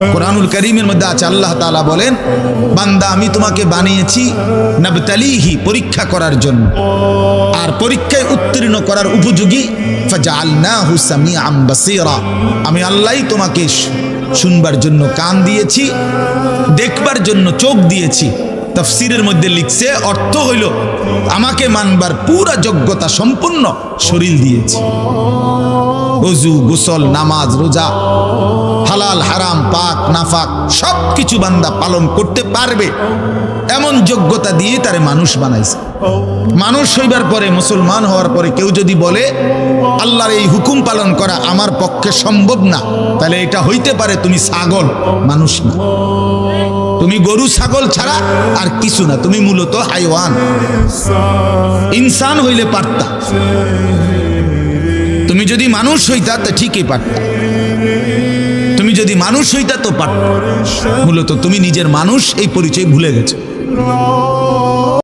কুরআনুল কারীমের মধ্যে আছে আল্লাহ তাআলা বলেন, বান্দা আমি তোমাকে বানিয়েছি নাবতালিহি, পরীক্ষা করার জন্য, আর পরীক্ষায় উত্তীর্ণ করার উপযোগী। ফাজআলনাহু সামিআম বাসীরা, আমি আল্লাহই তোমাকে শুনবার জন্য কান দিয়েছি, দেখবার জন্য চোখ দিয়েছি। তাফসীরের মধ্যে লিখছে, অর্থ হইল আমাকে মানবার পুরা যোগ্যতা সম্পন্ন শরীর দিয়েছি। ওযু, গোসল, নামাজ, রোজা, হালাল হারাম, পাক নাফাক সব কিছু বান্দা পালন করতে পারবে এমন যোগ্যতা দিয়ে তারে মানুষ বানাইছে। মানুষ হইবার পরে, মুসলমান হওয়ার পরে কেউ যদি বলে আল্লাহর এই হুকুম পালন করা আমার পক্ষে সম্ভব না, তাহলে এটা হইতে পারে তুমি ছাগল, মানুষ না। তুমি গরু ছাগল ছাড়া আর কিছু না, তুমি মূলত হাইওয়ান। ইনসান হইলে পারতা, তুমি যদি মানুষ হইতা তো ঠিকই পারতা। তুমি যদি মানুষ হইতা তো পারতা, মূলত তুমি নিজের মানুষ এই পরিচয় ভুলে গেছো।